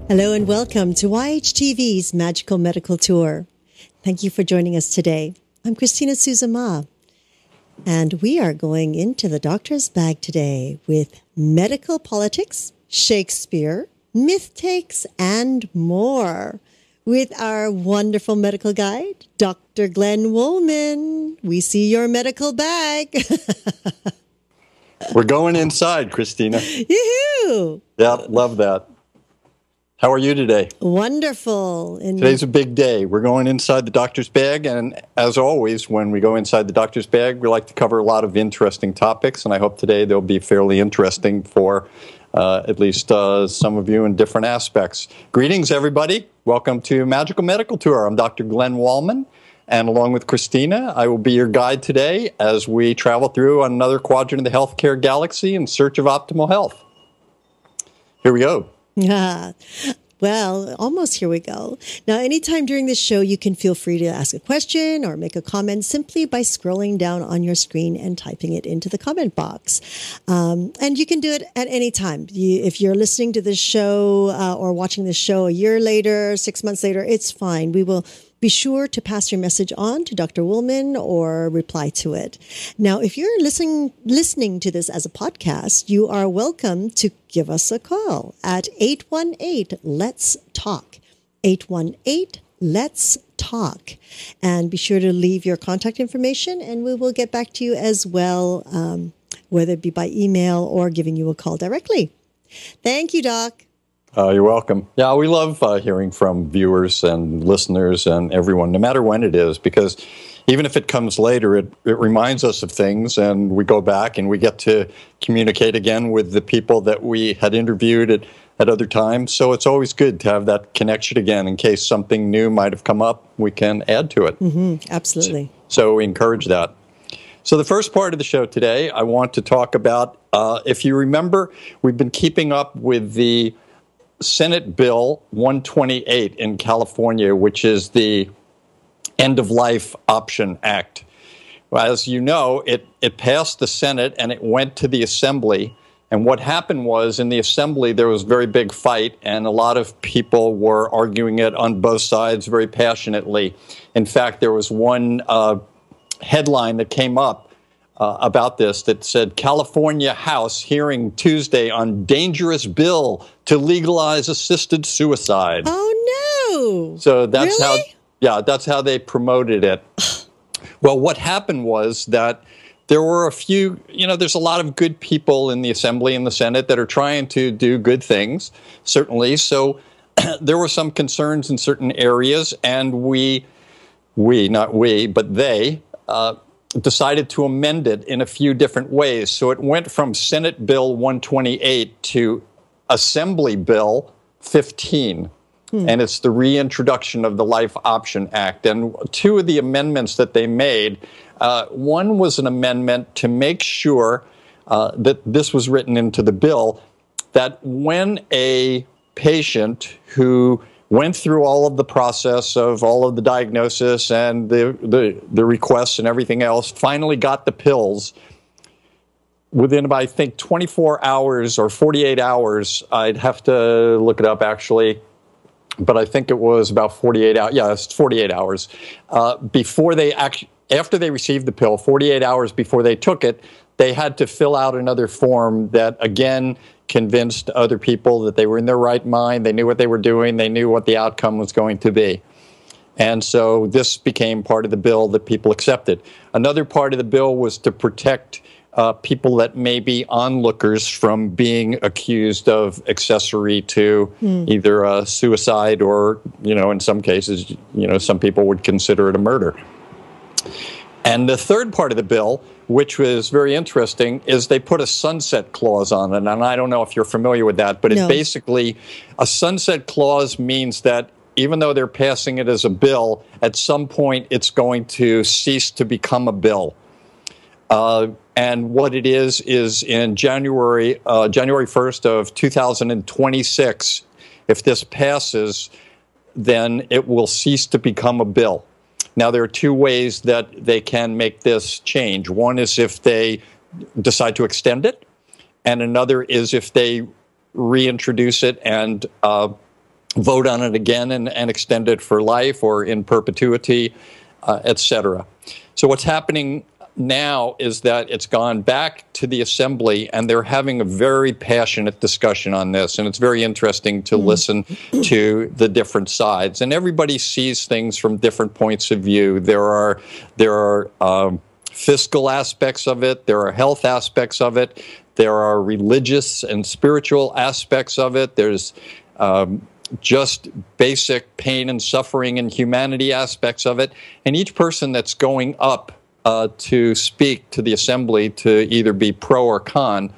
Hello and welcome to YHTV's Magical Medical Tour. Thank you for joining us today. I'm Christina Suzama, and we are going into the doctor's bag today with medical politics, Shakespeare, myth takes, and more with our wonderful medical guide, Dr. Glenn Woolman. We see your medical bag. We're going inside, Christina. Yoo-hoo! Yeah, love that. How are you today? Wonderful. Today's a big day. We're going inside the doctor's bag, and as always, when we go inside the doctor's bag, we like to cover a lot of interesting topics, and I hope today they'll be fairly interesting for at least some of you in different aspects. Greetings, everybody. Welcome to Magical Medical Tour. I'm Dr. Glenn Woolman, and along with Christina, I will be your guide today as we travel through another quadrant of the healthcare galaxy in search of optimal health. Here we go. Well, almost here we go. Now, anytime during this show, you can feel free to ask a question or make a comment simply by scrolling down on your screen and typing it into the comment box. And you can do it at any time. If you're listening to this show or watching this show a year later, 6 months later, it's fine. We will be sure to pass your message on to Dr. Woolman or reply to it. Now, if you're listening to this as a podcast, you are welcome to give us a call at 818-LETS-TALK, 818-LETS-TALK. And be sure to leave your contact information, and we will get back to you as well, whether it be by email or giving you a call directly. Thank you, Doc. You're welcome. Yeah, we love hearing from viewers and listeners and everyone, no matter when it is, because even if it comes later, it reminds us of things, and we go back and we get to communicate again with the people that we had interviewed at other times. So it's always good to have that connection again in case something new might have come up. We can add to it. Mm-hmm, absolutely. So we encourage that. So the first part of the show today, I want to talk about, if you remember, we've been keeping up with the Senate Bill 128 in California, which is the End-of-Life Option Act. As you know, it passed the Senate and it went to the Assembly. And what happened was, in the Assembly, there was a very big fight, and a lot of people were arguing it on both sides very passionately. In fact, there was one headline that came up about this that said, California House hearing Tuesday on dangerous bill to legalize assisted suicide. Oh, no. So that's really? that's how they promoted it. Well, what happened was that there were a few, there's a lot of good people in the Assembly and the Senate that are trying to do good things, certainly. So there were some concerns in certain areas, and they decided to amend it in a few different ways. So it went from Senate Bill 128 to Assembly Bill 15. And it's the reintroduction of the Life Option Act. And two of the amendments that they made, one was an amendment to make sure that this was written into the bill, that when a patient who went through all of the process of all of the diagnosis and the requests and everything else, finally got the pills, within about, I think, 24 hours or 48 hours, I'd have to look it up actually, but I think it was about 48 hours. Yeah, it's 48 hours. After they received the pill, 48 hours before they took it, they had to fill out another form that, again, convinced other people that they were in their right mind, they knew what they were doing, they knew what the outcome was going to be. And so this became part of the bill that people accepted. Another part of the bill was to protect people that may be onlookers from being accused of accessory to either suicide or, in some cases, some people would consider it a murder. And the third part of the bill, which was very interesting, is they put a sunset clause on it. And I don't know if you're familiar with that, but basically, a sunset clause means that even though they're passing it as a bill, at some point it's going to cease to become a bill. And what it is in January 1st of 2026, if this passes, then it will cease to become a bill. Now, there are two ways that they can make this change. One is if they decide to extend it, and another is if they reintroduce it and vote on it again and extend it for life or in perpetuity, etc. So what's happening now is that it's gone back to the assembly, and they're having a very passionate discussion on this. And it's very interesting to listen to the different sides. And everybody sees things from different points of view. There are fiscal aspects of it. There are health aspects of it. There are religious and spiritual aspects of it. There's just basic pain and suffering and humanity aspects of it. And each person that's going up to speak to the assembly to either be pro or con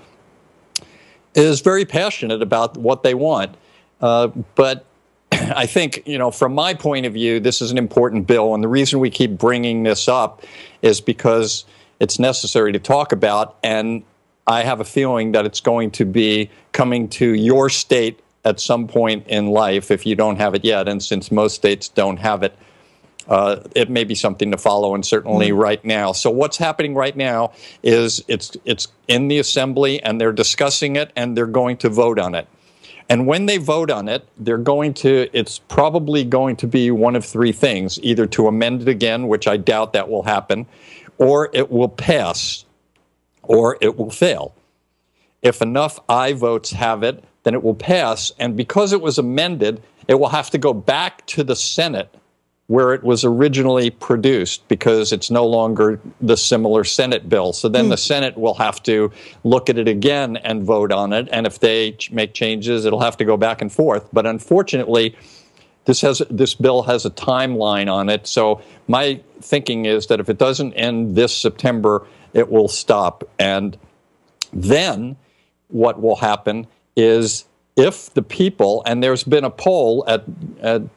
is very passionate about what they want. But I think, from my point of view, this is an important bill. And the reason we keep bringing this up is because it's necessary to talk about. And I have a feeling that it's going to be coming to your state at some point in life if you don't have it yet. And since most states don't have it, it may be something to follow, and certainly right now. So what's happening right now is it's in the assembly, and they're discussing it, and they're going to vote on it. And when they vote on it, it's probably going to be one of three things: either to amend it again, which I doubt that will happen, or it will pass, or it will fail. If enough aye votes have it, then it will pass. And because it was amended, it will have to go back to the Senate where it was originally produced, because it's no longer the similar Senate bill. So then the Senate will have to look at it again and vote on it. And if they make changes, it'll have to go back and forth. But unfortunately, this bill has a timeline on it. So my thinking is that if it doesn't end this September, it will stop. And then what will happen is, if the people, and there's been a poll at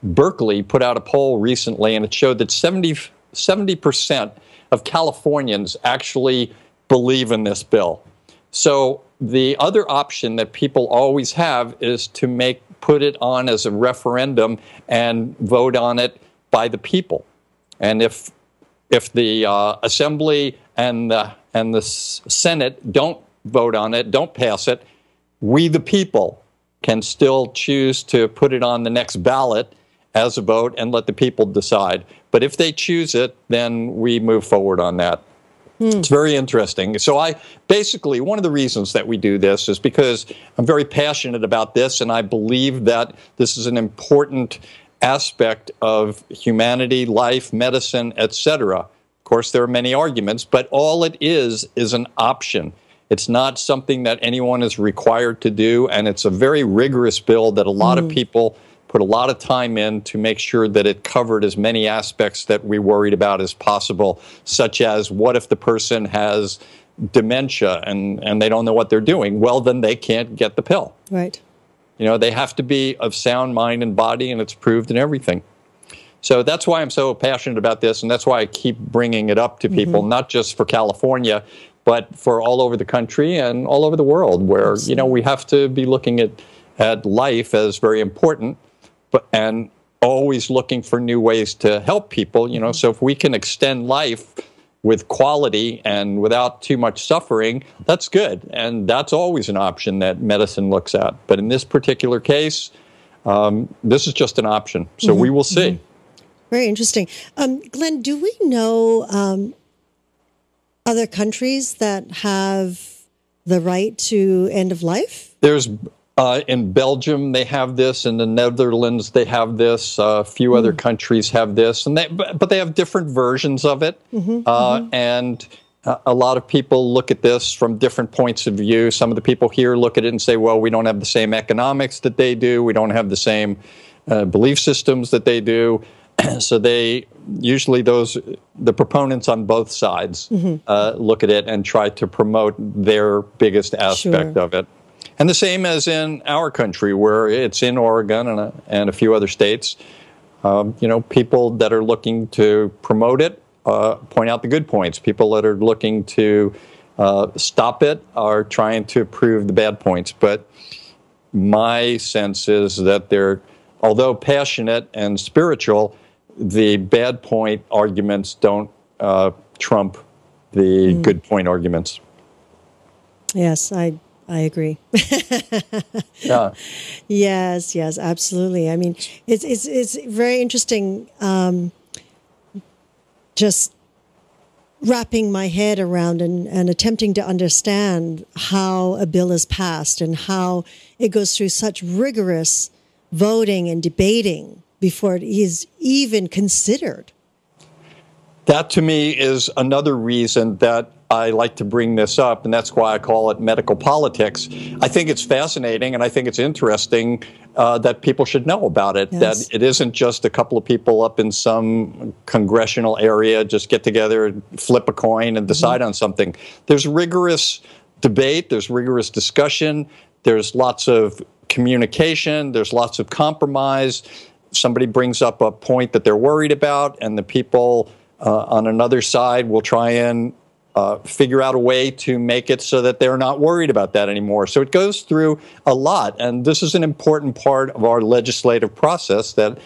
Berkeley, put out a poll recently, and it showed that 70% of Californians actually believe in this bill. So the other option that people always have is to put it on as a referendum and vote on it by the people. And if the Assembly and the Senate don't vote on it, don't pass it, we the people can still choose to put it on the next ballot as a vote and let the people decide. But if they choose it, then we move forward on that. It's very interesting. So one of the reasons that we do this is because I'm very passionate about this, and I believe that this is an important aspect of humanity, life, medicine, etc. Of course, there are many arguments, but all it is an option. It's not something that anyone is required to do, and it's a very rigorous bill that a lot of people put a lot of time in to make sure that it covered as many aspects that we worried about as possible, such as what if the person has dementia and they don't know what they're doing? Well, then they can't get the pill. Right. They have to be of sound mind and body, and it's proved in everything. So that's why I'm so passionate about this, and that's why I keep bringing it up to people, not just for California, but for all over the country and all over the world, where, we have to be looking at life as very important, and always looking for new ways to help people, So if we can extend life with quality and without too much suffering, that's good. And that's always an option that medicine looks at. But in this particular case, this is just an option. So we will see. Very interesting. Glenn, do we know other countries that have the right to end of life? There's in Belgium they have this, in the Netherlands they have this, a few other countries have this, and but they have different versions of it. And a lot of people look at this from different points of view. Some of the people here look at it and say, well, we don't have the same economics that they do, we don't have the same belief systems that they do. So they usually the proponents on both sides look at it and try to promote their biggest aspect of it. And the same as in our country, where it's in Oregon and a few other states. People that are looking to promote it point out the good points. People that are looking to stop it are trying to prove the bad points. But my sense is that although passionate and spiritual, the bad point arguments don't trump the good point arguments. Yes, I I agree. Yeah. Yes, yes, absolutely. I mean, it's very interesting. Just wrapping my head around and attempting to understand how a bill is passed and how it goes through such rigorous voting and debating before it is even considered. That to me is another reason that I like to bring this up, and that's why I call it medical politics. I think it's fascinating, and I think it's interesting that people should know about it, Yes. that it isn't just a couple of people up in some congressional area just get together and flip a coin and decide on something. There's rigorous debate, there's rigorous discussion, there's lots of communication, there's lots of compromise. Somebody brings up a point that they're worried about, and the people on another side will try and figure out a way to make it so that they're not worried about that anymore. So it goes through a lot, and this is an important part of our legislative process that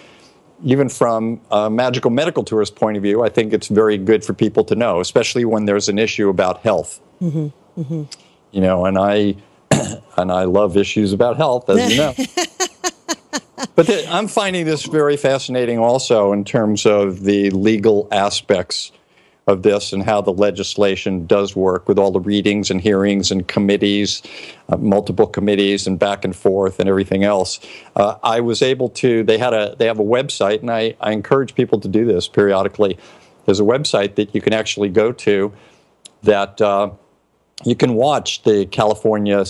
even from a Magical Medical Tour's point of view, I think it's very good for people to know, especially when there's an issue about health. You know, and I love issues about health, as you know. But I'm finding this very fascinating also in terms of the legal aspects of this and how the legislation does work with all the readings and hearings and committees, multiple committees and back and forth and everything else. I was able to, they have a website, and I encourage people to do this periodically. There's a website that you can actually go to that you can watch the California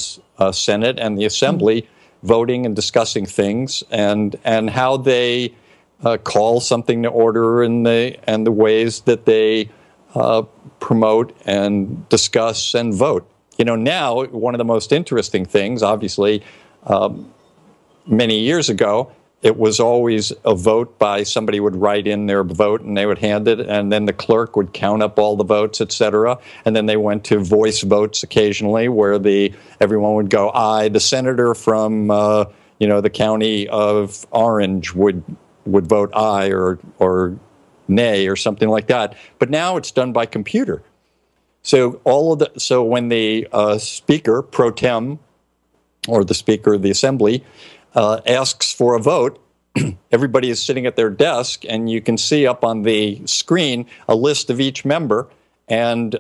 Senate and the Assembly voting and discussing things and how they call something to order and the ways that they promote and discuss and vote. You know, now one of the most interesting things, obviously, many years ago, it was always a vote by somebody would write in their vote and they would hand it, and then the clerk would count up all the votes, etc. And then they went to voice votes occasionally, where everyone would go aye. The senator from the county of Orange would vote aye or nay or something like that. But now it's done by computer. So when the speaker pro tem or the speaker of the assembly asks for a vote, everybody is sitting at their desk, and you can see up on the screen a list of each member, and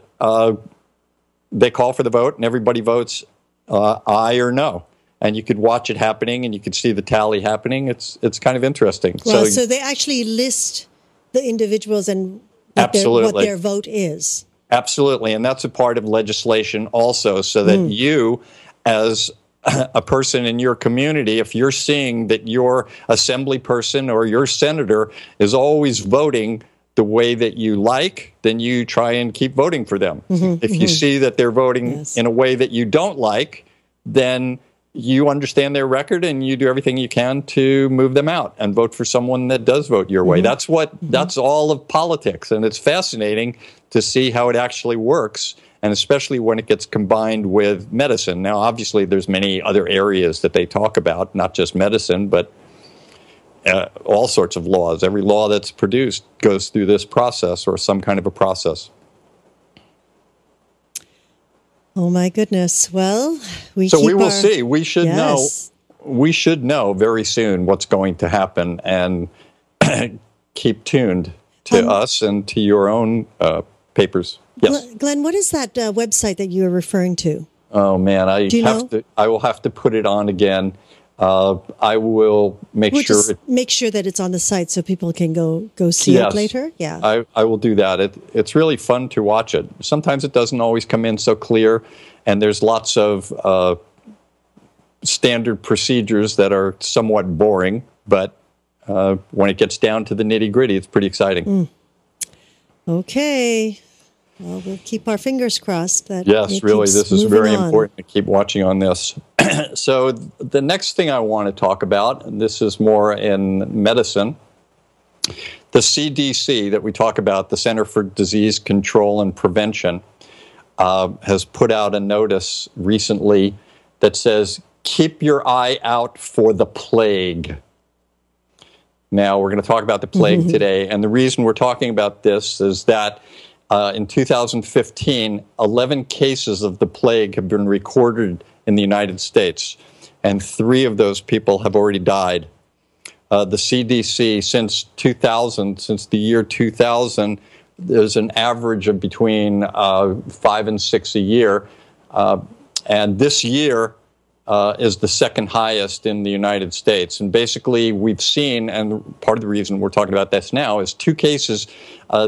they call for the vote, and everybody votes aye or no. And you could watch it happening, and you could see the tally happening. It's kind of interesting. Well, so they actually list the individuals and what their vote is. Absolutely, and that's a part of legislation also, so that you, as a person in your community, if you're seeing that your assembly person or your senator is always voting the way that you like, then you try and keep voting for them. If you see that they're voting in a way that you don't like, then you understand their record and you do everything you can to move them out and vote for someone that does vote your way. That's all of politics, and it's fascinating to see how it actually works, and especially when it gets combined with medicine. Now, obviously, there's many other areas that they talk about, not just medicine, but all sorts of laws. Every law that's produced goes through this process or some kind of a process. Oh my goodness! Well, we will see. We should know. We should know very soon what's going to happen, and keep tuned to us and to your own papers. Yes, Glenn. What is that website that you are referring to? Oh man, I will have to put it on again. I will make sure. Make sure that it's on the site so people can go see it later. Yeah, I will do that. It's really fun to watch it. Sometimes it doesn't always come in so clear, and there's lots of standard procedures that are somewhat boring. But when it gets down to the nitty gritty, it's pretty exciting. Okay. Well, we'll keep our fingers crossed. Yes, really, this is very important to keep watching on this. So the next thing I want to talk about, and this is more in medicine, the CDC that we talk about, the Center for Disease Control and Prevention, has put out a notice recently that says, keep your eye out for the plague. Now, we're going to talk about the plague today, and the reason we're talking about this is that in 2015, 11 cases of the plague have been recorded in the United States, and 3 of those people have already died. The CDC, since the year 2000, there's an average of between 5 and 6 a year. And this year is the second highest in the United States. And basically, we've seen, and part of the reason we're talking about this now, is 2 cases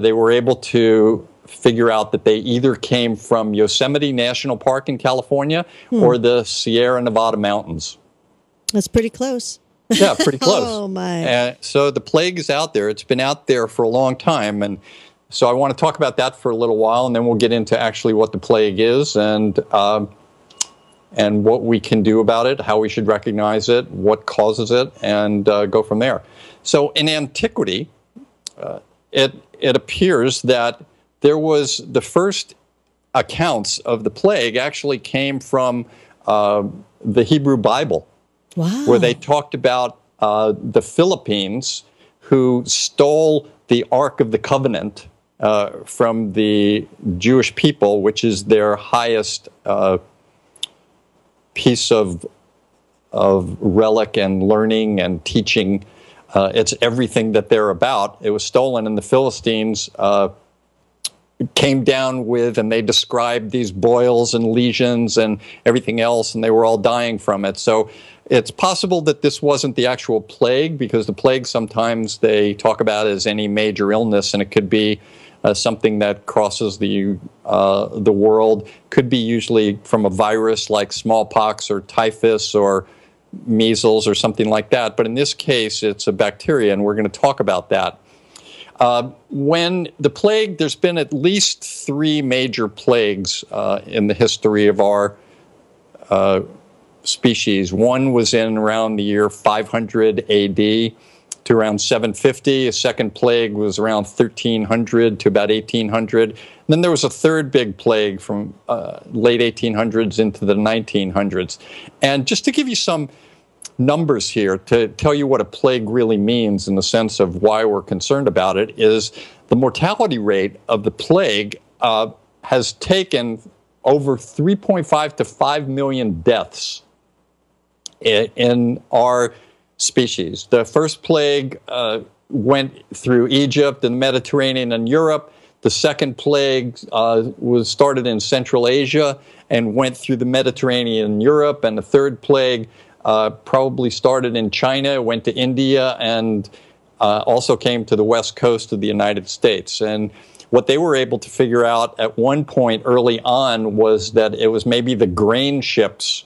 they were able to figure out that they either came from Yosemite National Park in California or the Sierra Nevada mountains. That's pretty close. Yeah, pretty close. Oh, my. And so the plague is out there. It's been out there for a long time. And so I want to talk about that for a little while, and then we'll get into actually what the plague is and what we can do about it, how we should recognize it, what causes it, and go from there. So in antiquity, it appears that there was the first accounts of the plague actually came from the Hebrew Bible. Wow. Where they talked about the Philippines who stole the Ark of the Covenant from the Jewish people, which is their highest piece of relic and learning and teaching. It's everything that they're about. It was stolen, and the Philistines came down with, and they described these boils and lesions and everything else, and they were all dying from it. So it's possible that this wasn't the actual plague, because the plague sometimes they talk about as any major illness, and it could be something that crosses the world. Could be usually from a virus like smallpox or typhus or measles or something like that. But in this case, it's a bacteria, and we're going to talk about that. When the plague, there's been at least 3 major plagues in the history of our species. One was in around the year 500 AD to around 750. A second plague was around 1300 to about 1800. And then there was a third big plague from late 1800s into the 1900s. And just to give you some numbers here to tell you what a plague really means in the sense of why we're concerned about it, is the mortality rate of the plague has taken over 3.5 to 5 million deaths in our species. The first plague went through Egypt and the Mediterranean and Europe. The second plague was started in Central Asia and went through the Mediterranean and Europe. And the third plague probably started in China, went to India, and also came to the west coast of the United States. And what they were able to figure out at one point early on was that it was maybe the grain ships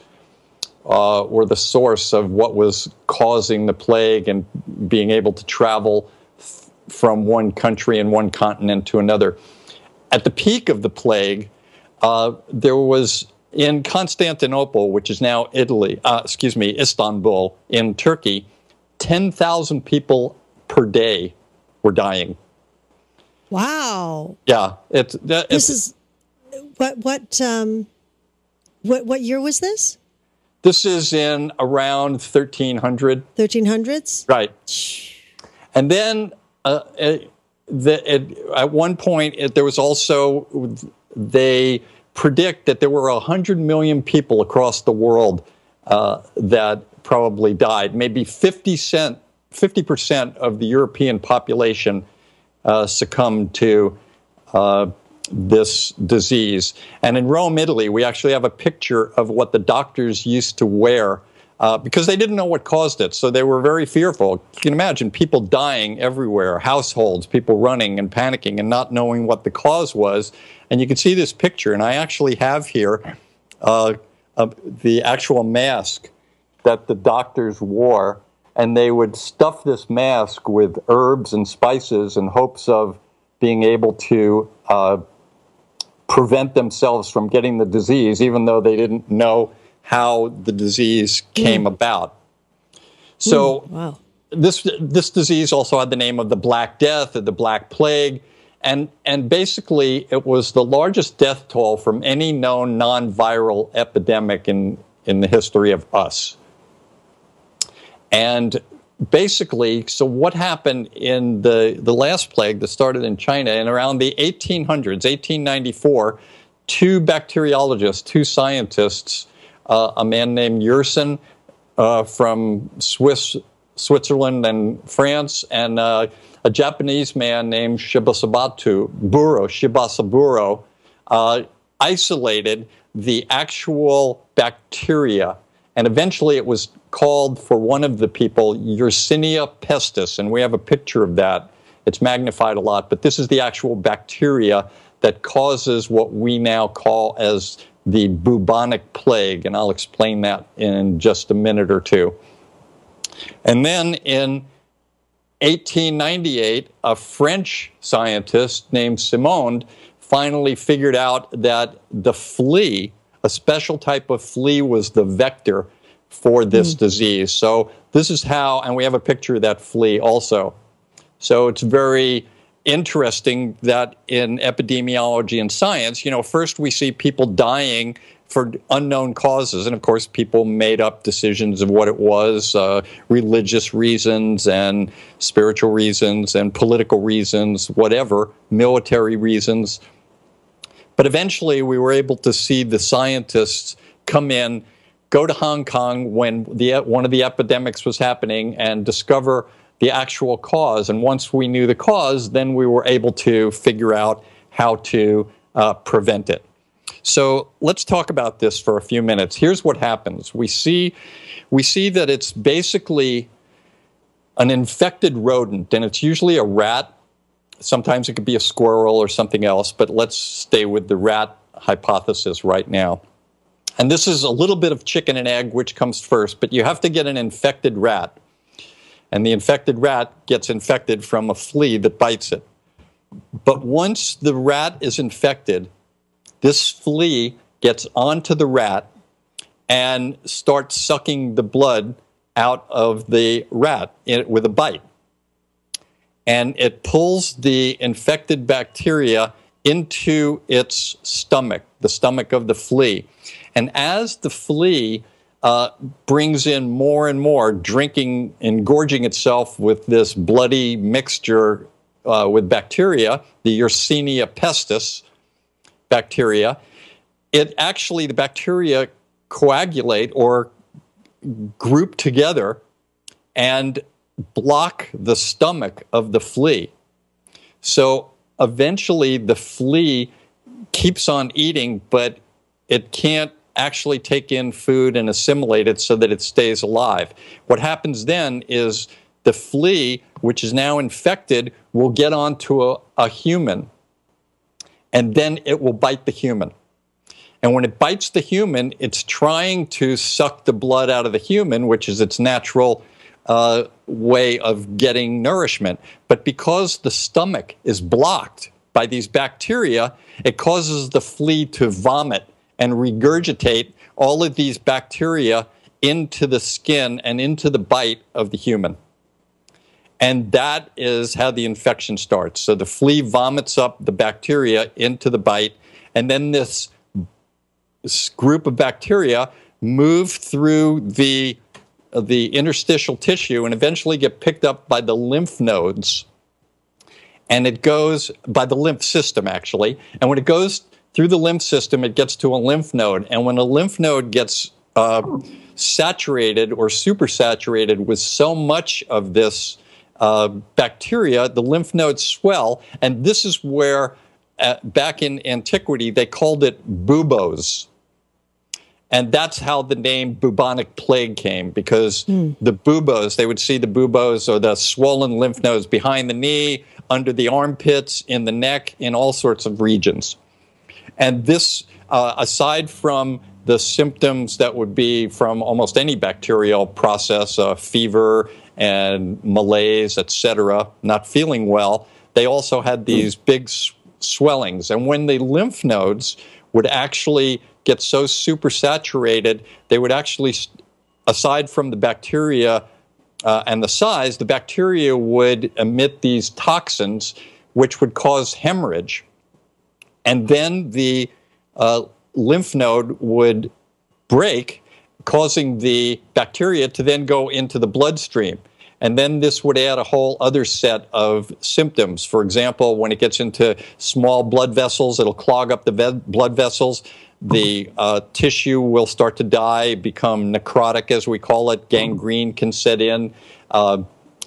were the source of what was causing the plague and being able to travel from one country and one continent to another. At the peak of the plague, there was in Constantinople, which is now Istanbul in Turkey, 10,000 people per day were dying. Wow. Yeah, this is what year was this? This is in around 1300. 1300s? Right. And then at one point, there was also, they predict that there were 100 million people across the world that probably died. Maybe 50% of the European population succumbed to this disease. And in Rome, Italy, we actually have a picture of what the doctors used to wear because they didn't know what caused it. So they were very fearful. You can imagine people dying everywhere, households, people running and panicking and not knowing what the cause was. And you can see this picture. And I actually have here the actual mask that the doctors wore. And they would stuff this mask with herbs and spices in hopes of being able to prevent themselves from getting the disease, even though they didn't know how the disease came about. So wow. This disease also had the name of the Black Death or the Black Plague. And basically, it was the largest death toll from any known non-viral epidemic in the history of us. And basically, so what happened in the last plague that started in China in around the 1800s, 1894, 2 bacteriologists, 2 scientists a man named Yersin from Switzerland and France, and a Japanese man named Shibasaburo isolated the actual bacteria. And eventually it was called, for one of the people, Yersinia pestis. And we have a picture of that. It's magnified a lot. But this is the actual bacteria that causes what we now call as the bubonic plague. And I'll explain that in just a minute or two. And then in 1898, a French scientist named Simond finally figured out that the flea, a special type of flea, was the vector for this disease. So this is how, and we have a picture of that flea also. So it's very interesting that in epidemiology and science, first we see people dying for unknown causes. And of course, people made up decisions of what it was, religious reasons and spiritual reasons and political reasons, whatever, military reasons. But eventually, we were able to see the scientists come in, go to Hong Kong when one of the epidemics was happening, and discover the actual cause. And once we knew the cause, then we were able to figure out how to prevent it. So let's talk about this for a few minutes. Here's what happens. We see that it's basically an infected rodent, and it's usually a rat. Sometimes it could be a squirrel or something else, but let's stay with the rat hypothesis right now. And this is a little bit of chicken and egg, which comes first, but you have to get an infected rat. And the infected rat gets infected from a flea that bites it. But once the rat is infected, this flea gets onto the rat and starts sucking the blood out of the rat with a bite. And it pulls the infected bacteria into its stomach, the stomach of the flea. And as the flea brings in more and more, drinking, engorging itself with this bloody mixture with bacteria, the Yersinia pestis bacteria, the bacteria coagulate or group together and block the stomach of the flea. So eventually the flea keeps on eating, but it can't actually take in food and assimilate it so that it stays alive. What happens then is the flea, which is now infected, will get onto a human, and then it will bite the human. And when it bites the human, it's trying to suck the blood out of the human, which is its natural way of getting nourishment. But because the stomach is blocked by these bacteria, it causes the flea to vomit and regurgitate all of these bacteria into the skin and into the bite of the human. And that is how the infection starts. So the flea vomits up the bacteria into the bite, and then this group of bacteria move through the interstitial tissue and eventually get picked up by the lymph nodes. And it goes by the lymph system, actually. And when it goes through the lymph system, it gets to a lymph node. And when a lymph node gets saturated or supersaturated with so much of this bacteria, the lymph nodes swell. And this is where, back in antiquity, they called it buboes. And that's how the name bubonic plague came, because the buboes, they would see the buboes or the swollen lymph nodes behind the knee, under the armpits, in the neck, in all sorts of regions. And this, aside from the symptoms that would be from almost any bacterial process, fever and malaise, etc., not feeling well, they also had these big swellings. And when the lymph nodes would actually get so supersaturated, they would actually, aside from the bacteria and the size, the bacteria would emit these toxins which would cause hemorrhage. And then the lymph node would break, causing the bacteria to then go into the bloodstream. And then this would add a whole other set of symptoms. For example, when it gets into small blood vessels, it'll clog up the blood vessels. the tissue will start to die, become necrotic, as we call it. Gangrene can set in,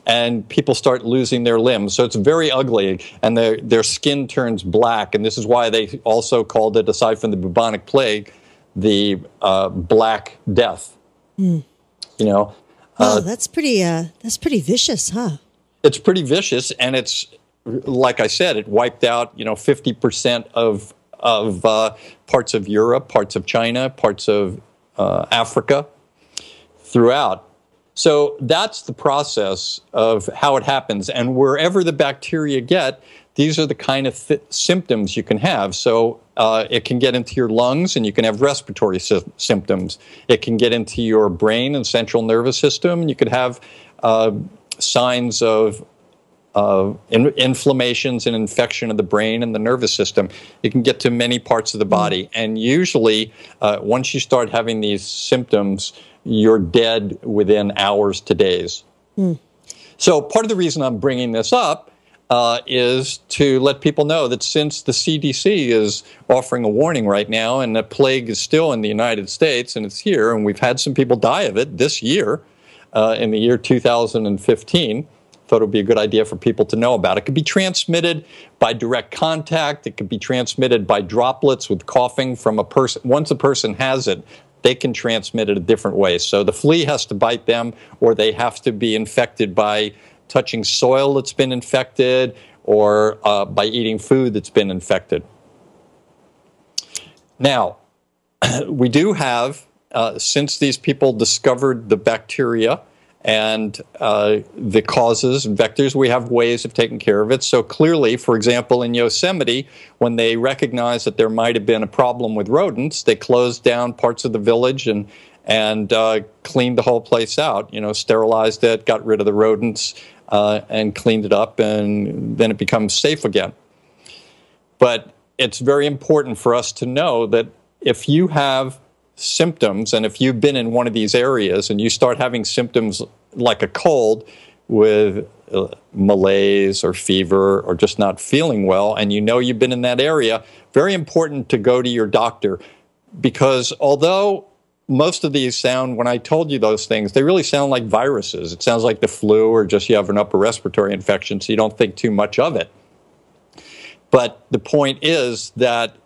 and people start losing their limbs. So it's very ugly, and their skin turns black. And this is why they also called it, aside from the bubonic plague, the Black Death. You know. Oh, that's pretty vicious, huh? It's pretty vicious, and it's, like I said, it wiped out 50% of parts of Europe, parts of China, parts of Africa, throughout. So that's the process of how it happens. And wherever the bacteria get, these are the kind of symptoms you can have. So it can get into your lungs, and you can have respiratory symptoms. It can get into your brain and central nervous system, and you could have signs of inflammations and infection of the brain and the nervous system. It can get to many parts of the body. And usually, once you start having these symptoms, you're dead within hours to days. So part of the reason I'm bringing this up is to let people know that since the CDC is offering a warning right now, and the plague is still in the United States, and it's here, and we've had some people die of it this year, in the year 2015, thought it would be a good idea for people to know about. It could be transmitted by direct contact. It could be transmitted by droplets with coughing from a person. Once a person has it, they can transmit it a different way. So the flea has to bite them, or they have to be infected by touching soil that's been infected, or by eating food that's been infected. Now, we do have, since these people discovered the bacteria and the causes and vectors, we have ways of taking care of it. So clearly, for example, in Yosemite, when they recognized that there might have been a problem with rodents, they closed down parts of the village and cleaned the whole place out. Sterilized it, got rid of the rodents, and cleaned it up, and then it becomes safe again. But it's very important for us to know that if you have symptoms, and if you've been in one of these areas and you start having symptoms like a cold with malaise or fever or just not feeling well, and you've been in that area, very important to go to your doctor, because although most of these sound, when I told you those things, they really sound like viruses. It sounds like the flu, or just you have an upper respiratory infection, so you don't think too much of it. But the point is that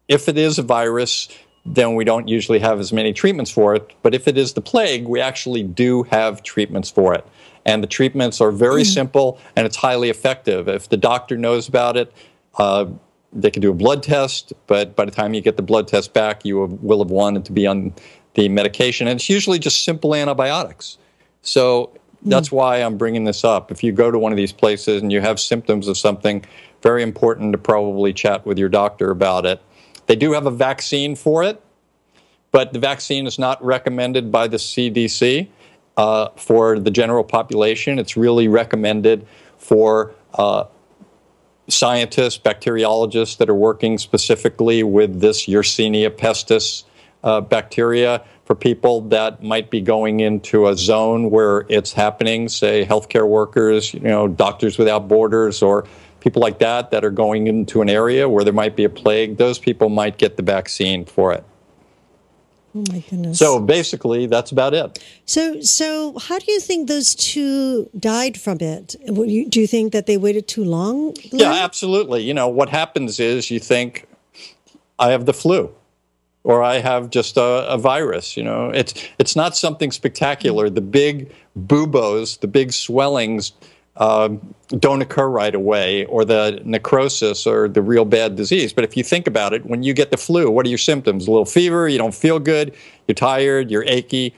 if it is a virus, then we don't usually have as many treatments for it. But if it is the plague, we actually do have treatments for it. And the treatments are very simple, and it's highly effective. If the doctor knows about it, they can do a blood test, but by the time you get the blood test back, you will have wanted to be on the medication. And it's usually just simple antibiotics. So that's why I'm bringing this up. If you go to one of these places and you have symptoms of something, very important to probably chat with your doctor about it. They do have a vaccine for it, but the vaccine is not recommended by the CDC for the general population. It's really recommended for scientists, bacteriologists that are working specifically with this Yersinia pestis bacteria, for people that might be going into a zone where it's happening, say healthcare workers, Doctors Without Borders, or people like that are going into an area where there might be a plague. Those people might get the vaccine for it. Oh my goodness. So basically, that's about it. So how do you think those two died from it? Do you think that they waited too long? Yeah, absolutely. What happens is you think, I have the flu, or I have just a virus. It's not something spectacular. The big buboes, the big swellings, don't occur right away, or the necrosis, or the real bad disease. But if you think about it, when you get the flu, what are your symptoms? A little fever, you don't feel good, you're tired, you're achy.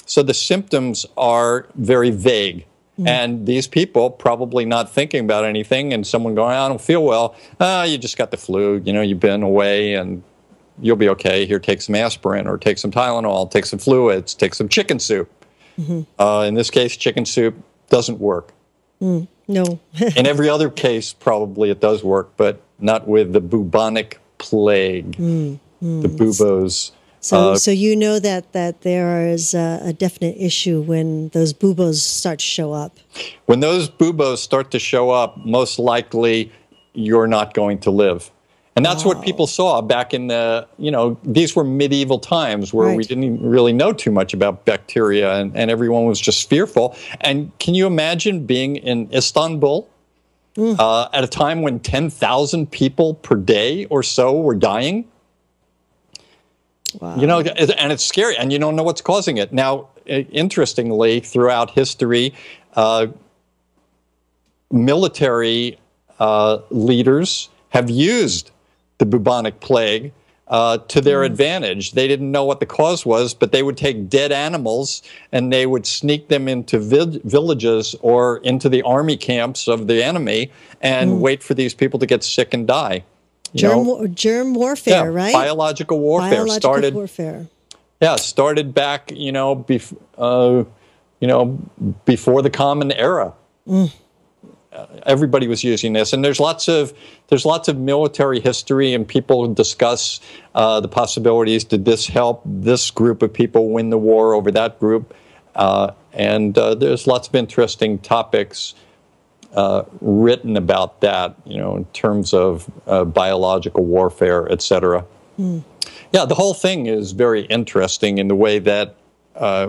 So the symptoms are very vague. And these people probably not thinking about anything, and someone going, I don't feel well. You just got the flu, you've been away, and you'll be okay. Here, take some aspirin, or take some Tylenol, take some fluids, take some chicken soup. In this case, chicken soup doesn't work. No. In every other case, probably it does work, but not with the bubonic plague, the buboes. So you know that there is a definite issue when those buboes start to show up. When those buboes start to show up, most likely you're not going to live. And that's what people saw back in the, these were medieval times where we didn't really know too much about bacteria, and everyone was just fearful. And can you imagine being in Istanbul at a time when 10,000 people per day or so were dying? Wow. And it's scary, and you don't know what's causing it. Now, interestingly, throughout history, military leaders have used the bubonic plague to their advantage. They didn't know what the cause was, but they would take dead animals and they would sneak them into villages or into the army camps of the enemy and wait for these people to get sick and die. Germ warfare, right? Biological warfare started back, before the Common Era. Everybody was using this, and there's lots of military history, and people discuss the possibilities. Did this help this group of people win the war over that group? And there's lots of interesting topics written about that, in terms of biological warfare, etc. Yeah, the whole thing is very interesting in the way that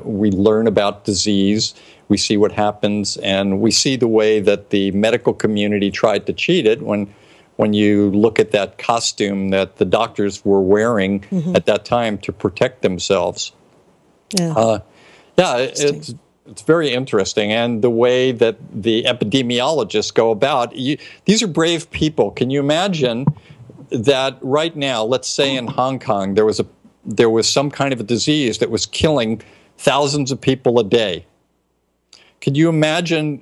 we learn about disease. We see what happens, and we see the way that the medical community tried to cheat it when you look at that costume that the doctors were wearing at that time to protect themselves. It's very interesting, and the way that the epidemiologists go about. These are brave people. Can you imagine that right now, let's say in Hong Kong, there was some kind of a disease that was killing thousands of people a day? Could you imagine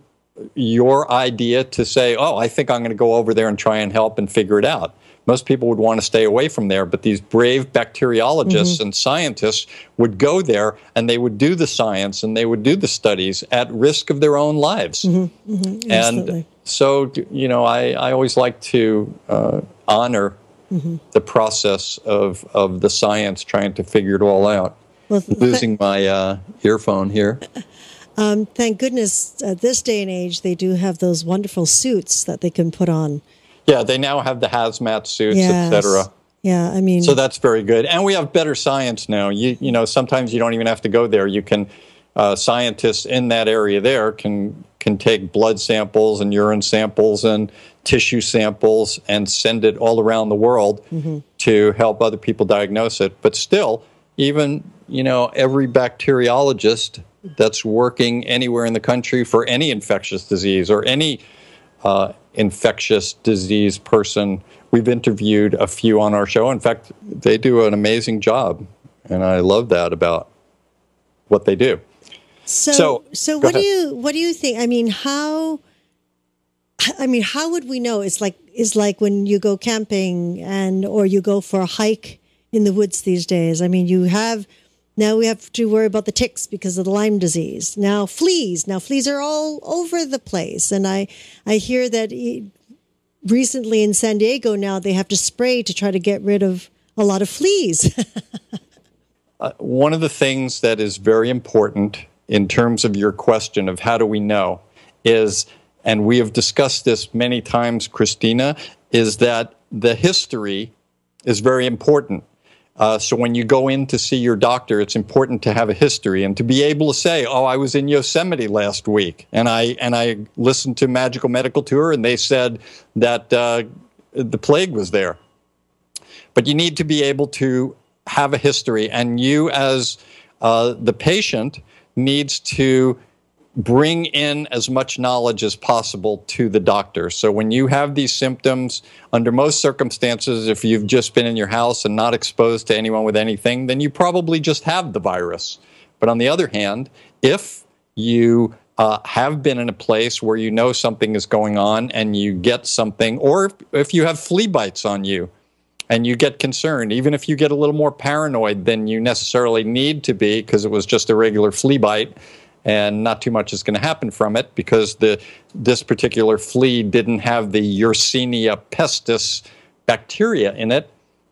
your idea to say, oh, I think I'm going to go over there and try and help and figure it out? Most people would want to stay away from there, but these brave bacteriologists and scientists would go there, and they would do the science and they would do the studies at risk of their own lives. And so, I always like to honor the process of the science trying to figure it all out. Losing my earphone here. Thank goodness at this day and age, they do have those wonderful suits that they can put on. Yeah, they now have the hazmat suits, etc. Yeah, I mean, so that's very good, and we have better science now. Sometimes you don't even have to go there. You can scientists in that area there can take blood samples and urine samples and tissue samples and send it all around the world to help other people diagnose it. But still, even every bacteriologist that's working anywhere in the country for any infectious disease or any infectious disease person. We've interviewed a few on our show. In fact, they do an amazing job, and I love that about what they do. So what do you think? I mean, how would we know? It's like when you go camping or you go for a hike in the woods these days. I mean, now we have to worry about the ticks because of the Lyme disease. Now fleas are all over the place. And I hear that recently in San Diego now they have to spray to try to get rid of a lot of fleas. One of the things that is very important in terms of your question of how do we know is, and we have discussed this many times, Christina, is that the history is very important. So when you go in to see your doctor, it's important to have a history and to be able to say, oh, I was in Yosemite last week and I listened to Magical Medical Tour and they said that the plague was there. But you need to be able to have a history, and you as the patient needs to bring in as much knowledge as possible to the doctor. So when you have these symptoms, under most circumstances, if you've just been in your house and not exposed to anyone with anything, then you probably just have the virus. But on the other hand, if you have been in a place where you know something is going on and you get something, or if you have flea bites on you and you get concerned, even if you get a little more paranoid than you necessarily need to be because it was just a regular flea bite, and not too much is going to happen from it because this particular flea didn't have the Yersinia pestis bacteria in it,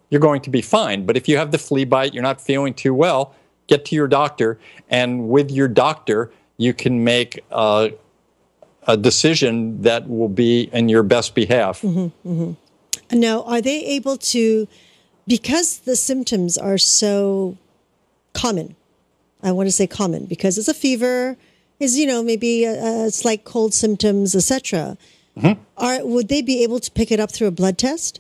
you're going to be fine. But if you have the flea bite, you're not feeling too well, get to your doctor, and with your doctor, you can make a decision that will be in your best behalf. Now, are they able to, because the symptoms are so common, I want to say common, because it's a fever, is, maybe a slight cold symptoms, etc. Would they be able to pick it up through a blood test?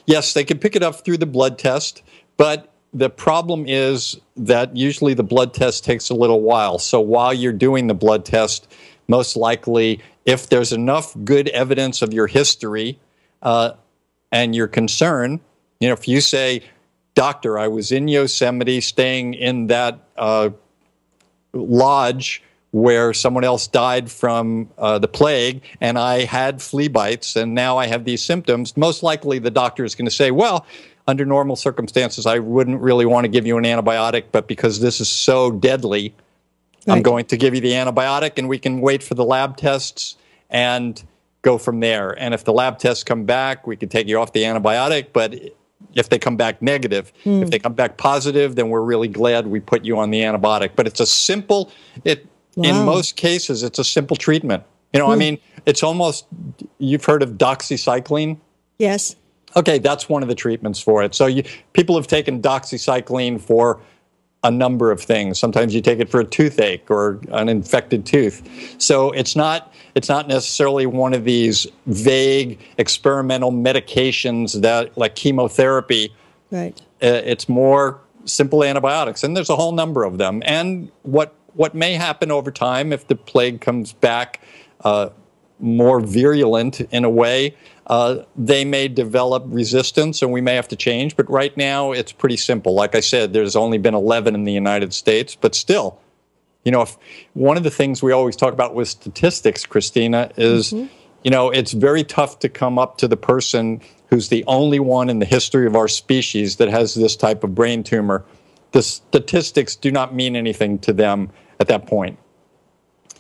Yes, they can pick it up through the blood test, but the problem is that usually the blood test takes a little while. So while you're doing the blood test, most likely, if there's enough good evidence of your history and your concern, if you say, doctor, I was in Yosemite staying in that lodge where someone else died from the plague, and I had flea bites, and now I have these symptoms, most likely the doctor is going to say, well, under normal circumstances, I wouldn't really want to give you an antibiotic, but because this is so deadly, I'm going to give you the antibiotic, and we can wait for the lab tests and go from there. And if the lab tests come back, we can take you off the antibiotic, but if they come back negative, if they come back positive, then we're really glad we put you on the antibiotic. But it's a simple, in most cases, it's a simple treatment. I mean, it's almost, you've heard of doxycycline? Yes. Okay, that's one of the treatments for it. So people have taken doxycycline for a number of things. Sometimes you take it for a toothache or an infected tooth. So it's not necessarily one of these vague experimental medications that, like chemotherapy. Right. It's more simple antibiotics, and there's a whole number of them. And what may happen over time if the plague comes back more virulent in a way, they may develop resistance and we may have to change. But right now, it's pretty simple. Like I said, there's only been 11 in the United States. But still, if one of the things we always talk about with statistics, Christina, is, it's very tough to come up to the person who's the only one in the history of our species that has this type of brain tumor. The statistics do not mean anything to them at that point.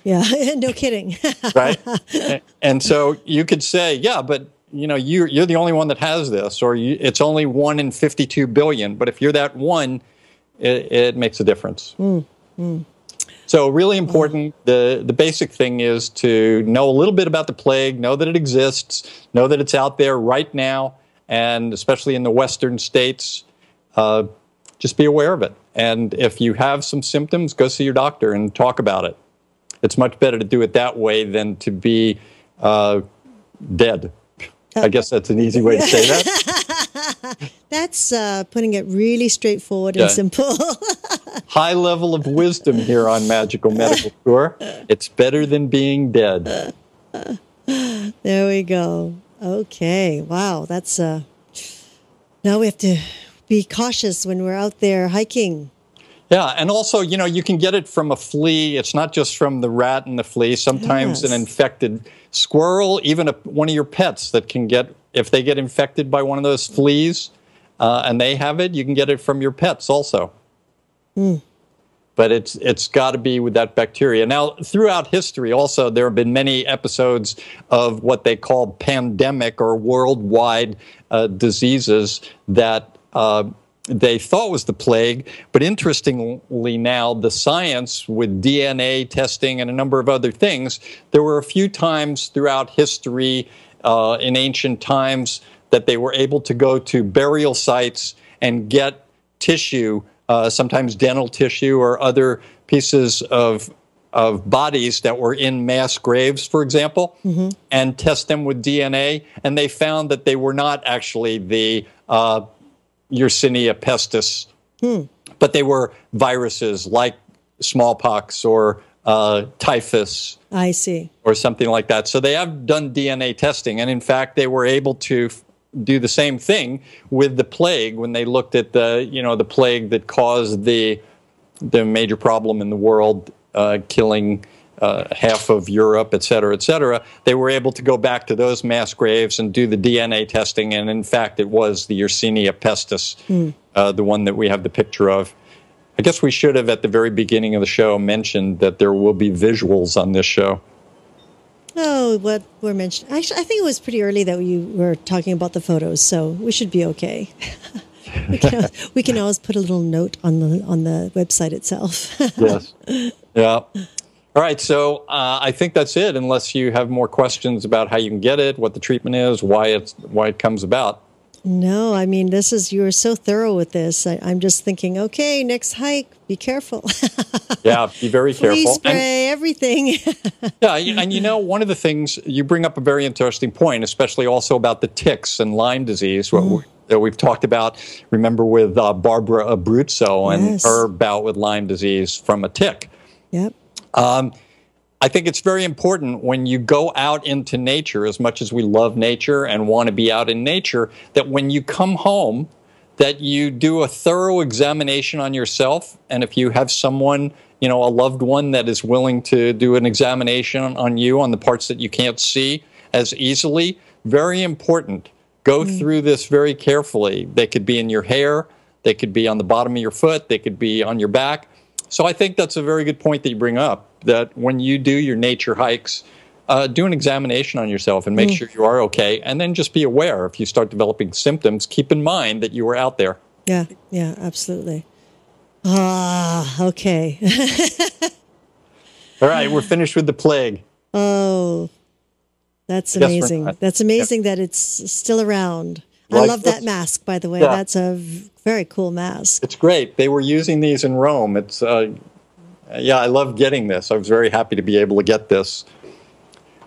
Yeah, no kidding. Right? And so you could say, yeah, but you're the only one that has this, or it's only 1 in 52 billion. But if you're that one, it makes a difference. So really important. The basic thing is to know a little bit about the plague, know that it exists, know that it's out there right now, and especially in the Western states, just be aware of it. And if you have some symptoms, go see your doctor and talk about it. It's much better to do it that way than to be dead. I guess that's an easy way to say that. That's putting it really straightforward and simple. High level of wisdom here on Magical Medical Tour. It's better than being dead. There we go. Okay. Wow. That's now we have to be cautious when we're out there hiking. Yeah, and also, you can get it from a flea. It's not just from the rat and the flea. Sometimes an infected squirrel, even one of your pets that can get, if they get infected by one of those fleas and they have it, you can get it from your pets also. But it's got to be with that bacteria. Now, throughout history also, there have been many episodes of what they call pandemic or worldwide diseases that they thought was the plague, but interestingly now, the science with DNA testing and a number of other things, there were a few times throughout history in ancient times that they were able to go to burial sites and get tissue, sometimes dental tissue or other pieces of bodies that were in mass graves, for example, and test them with DNA, and they found that they were not actually the Yersinia pestis, but they were viruses like smallpox or typhus. I see. Or something like that. So they have done DNA testing, and in fact, they were able to do the same thing with the plague when they looked at the plague that caused the major problem in the world, killing half of Europe, et cetera, et cetera. They were able to go back to those mass graves and do the DNA testing, and in fact, it was the Yersinia pestis, the one that we have the picture of. I guess we should have, at the very beginning of the show, mentioned that there will be visuals on this show. Oh, what were mentioned? Actually, I think it was pretty early that we were talking about the photos, so we should be okay. we can always put a little note on the website itself. Yes. Yeah. All right, so I think that's it, unless you have more questions about how you can get it, what the treatment is, why it comes about. No, I mean, you were so thorough with this. I'm just thinking, okay, next hike, be careful. Yeah, be very Flea careful. spray, everything. Yeah, and one of the things, you bring up a very interesting point, especially also about the ticks and Lyme disease, that we've talked about, remember, with Barbara Abruzzo and Yes. her bout with Lyme disease from a tick. Yep. I think it's very important when you go out into nature, as much as we love nature and want to be out in nature, that when you come home, that you do a thorough examination on yourself. And if you have someone, a loved one that is willing to do an examination on you on the parts that you can't see as easily, very important. Go through this very carefully. They could be in your hair, they could be on the bottom of your foot, they could be on your back. So I think that's a very good point that you bring up, that when you do your nature hikes, do an examination on yourself and make sure you are okay. And then just be aware if you start developing symptoms, keep in mind that you were out there. Yeah, absolutely. Okay. All right, we're finished with the plague. Oh, that's Yes, we're amazing. not. That's amazing that it's still around. I Like love that this. mask, by the way. Yeah. That's a very cool mask. It's great. They were using these in Rome. It's I love getting this. I was very happy to be able to get this.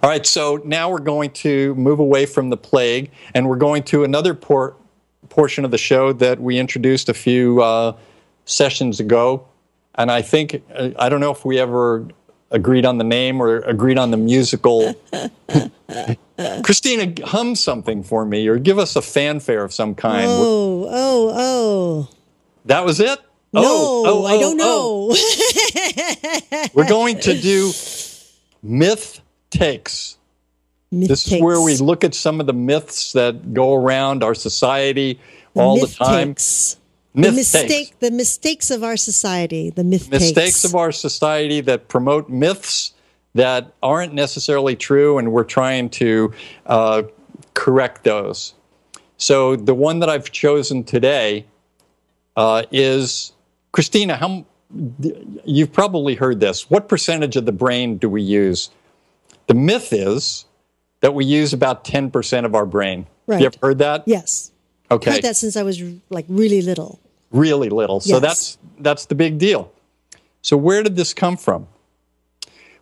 All right, so now we're going to move away from the plague, and we're going to another portion of the show that we introduced a few sessions ago. And I think, I don't know if we ever agreed on the name or agreed on the musical. Christina, hum something for me or give us a fanfare of some kind. Oh. That was it? No, I don't know. We're going to do Myth Takes. This is where we look at some of the myths that go around our society all the time. The mistakes of our society. The mistakes of our society that promote myths that aren't necessarily true, and we're trying to correct those. So the one that I've chosen today is, Christina, you've probably heard this. What percentage of the brain do we use? The myth is that we use about 10% of our brain. Right. Have you ever heard that? Yes. Okay. I've heard that since I was really little. Really little. So Yes. that's the big deal. So where did this come from?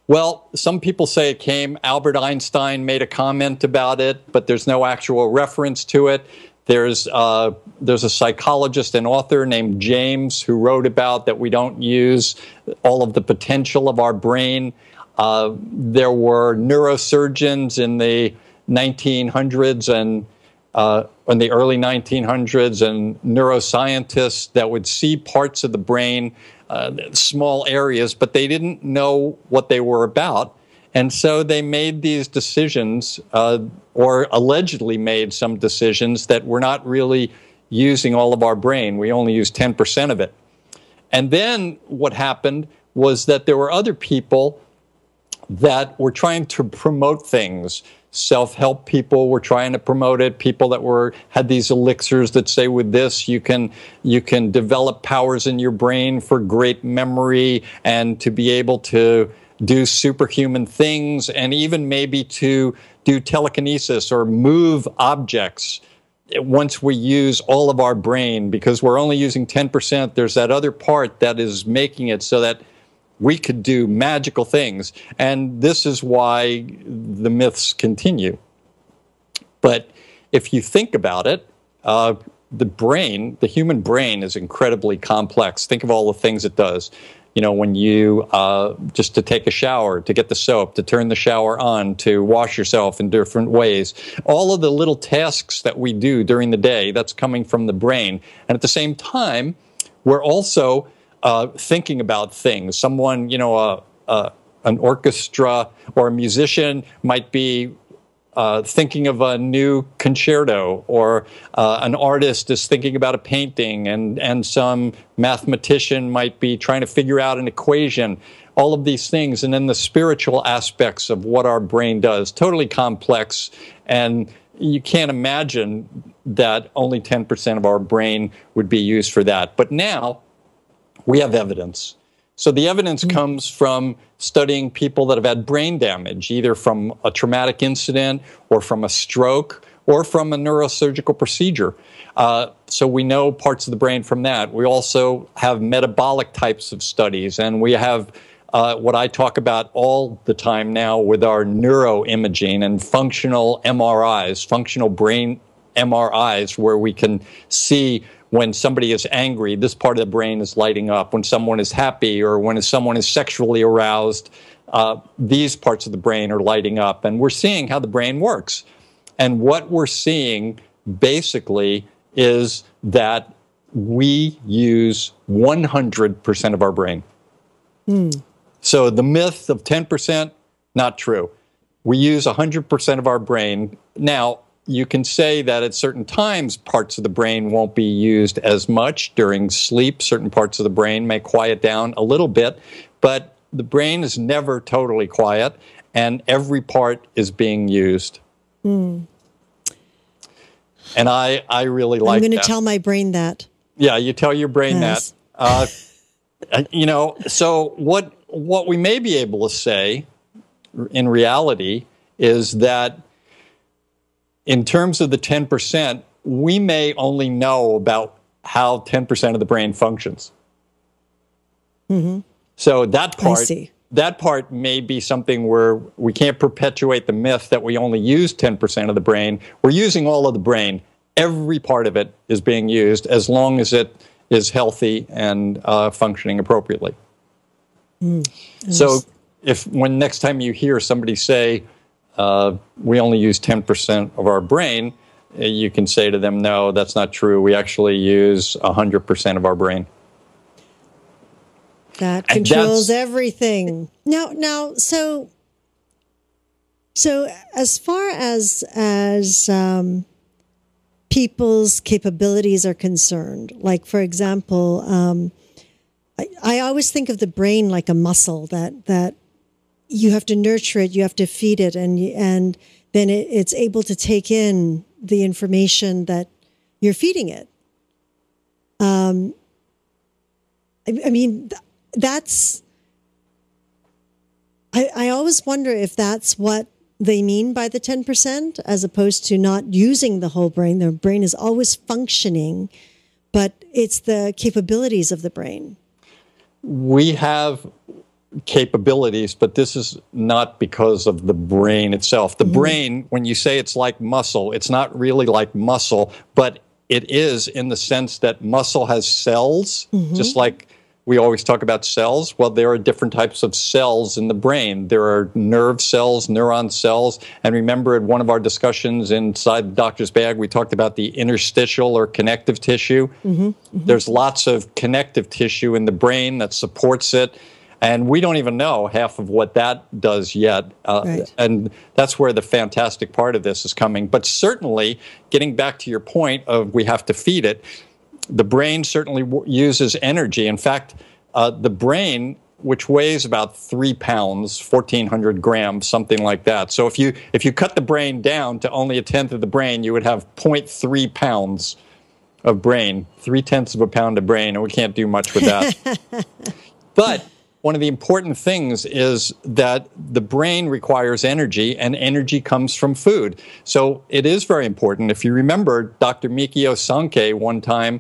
Well, some people say it came, Albert Einstein made a comment about it, but there's no actual reference to it. There's a psychologist and author named James who wrote about that we don't use all of the potential of our brain. There were neurosurgeons in the 1900s and in the early 1900s and neuroscientists that would see parts of the brain, small areas, but they didn't know what they were about. And so they made these decisions, or allegedly made some decisions that we're not really using all of our brain. We only use 10% of it. And then what happened was that there were other people that were trying to promote things. Self-help people were trying to promote it. People that had these elixirs that say, with this you can develop powers in your brain for great memory and to be able to do superhuman things and even maybe to do telekinesis or move objects once we use all of our brain, because we're only using 10%. There's that other part that is making it so that we could do magical things. And this is why the myths continue. But if you think about it, the human brain is incredibly complex. Think of all the things it does. You know, when you, just to take a shower, to get the soap, to turn the shower on, to wash yourself in different ways. All of the little tasks that we do during the day, that's coming from the brain. And at the same time, we're also thinking about things. Someone, an orchestra or a musician might be thinking of a new concerto, or an artist is thinking about a painting, and some mathematician might be trying to figure out an equation. All of these things, and then the spiritual aspects of what our brain does, totally complex, and you can't imagine that only 10% of our brain would be used for that. But now we have evidence. So the evidence comes from studying people that have had brain damage, either from a traumatic incident or from a stroke or from a neurosurgical procedure. So we know parts of the brain from that. We also have metabolic types of studies, and we have what I talk about all the time now with our neuroimaging and functional MRIs, functional brain MRIs, where we can see when somebody is angry, this part of the brain is lighting up. When someone is happy or when someone is sexually aroused, these parts of the brain are lighting up. And we're seeing how the brain works. And what we're seeing basically is that we use 100% of our brain. So the myth of 10%, not true. We use 100% of our brain. Now, you can say that at certain times, parts of the brain won't be used as much. During sleep, certain parts of the brain may quiet down a little bit, but the brain is never totally quiet, and every part is being used. And I really like that. I'm going to tell my brain that. Yeah, you tell your brain yes. that. So what we may be able to say in reality is that in terms of the 10%, we may only know about how 10% of the brain functions. So that part may be something where we can't perpetuate the myth that we only use 10% of the brain. We're using all of the brain. Every part of it is being used as long as it is healthy and functioning appropriately. So when next time you hear somebody say, we only use 10% of our brain, you can say to them, no, that's not true. We actually use 100% of our brain. That controls everything. Now, so as far as people's capabilities are concerned, like, for example, I always think of the brain like a muscle that you have to nurture it, you have to feed it, and then it's able to take in the information that you're feeding it. I mean, that's. I always wonder if that's what they mean by the 10%, as opposed to not using the whole brain. The brain is always functioning, but it's the capabilities of the brain. We have capabilities, but this is not because of the brain itself. The brain, when you say it's like muscle, it's not really like muscle, but it is in the sense that muscle has cells, just like we always talk about cells. Well, there are different types of cells in the brain. There are nerve cells, neuron cells, and remember at one of our discussions inside the doctor's bag, we talked about the interstitial or connective tissue. There's lots of connective tissue in the brain that supports it. And we don't even know half of what that does yet. And that's where the fantastic part of this is coming. But certainly, getting back to your point of we have to feed it, the brain certainly uses energy. In fact, the brain, which weighs about 3 pounds, 1,400 grams, something like that. So if you cut the brain down to only 1/10 of the brain, you would have 0.3 pounds of brain, 3/10 of a pound of brain, and we can't do much with that. But one of the important things is that the brain requires energy, and energy comes from food. So it is very important. If you remember, Dr. Mikio Sanke one time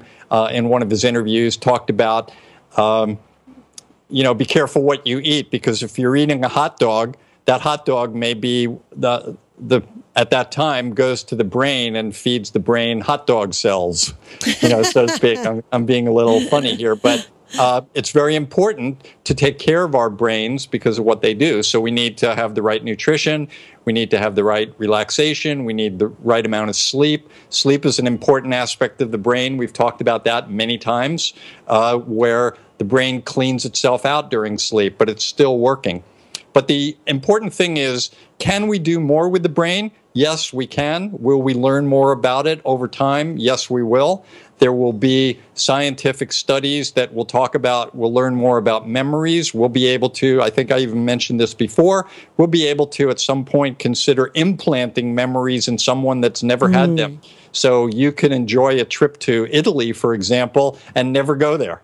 in one of his interviews talked about, be careful what you eat, because if you're eating a hot dog, that hot dog may be at that time goes to the brain and feeds the brain hot dog cells, so to speak. I'm being a little funny here, but it's very important to take care of our brains because of what they do. So we need to have the right nutrition. We need to have the right relaxation. We need the right amount of sleep. Sleep is an important aspect of the brain. We've talked about that many times, where the brain cleans itself out during sleep, but it's still working. But the important thing is, can we do more with the brain? Yes, we can. Will we learn more about it over time? Yes, we will. There will be scientific studies that we'll learn more about memories. We'll be able to, I think I even mentioned this before, we'll be able to at some point consider implanting memories in someone that's never had them. So you can enjoy a trip to Italy, for example, and never go there.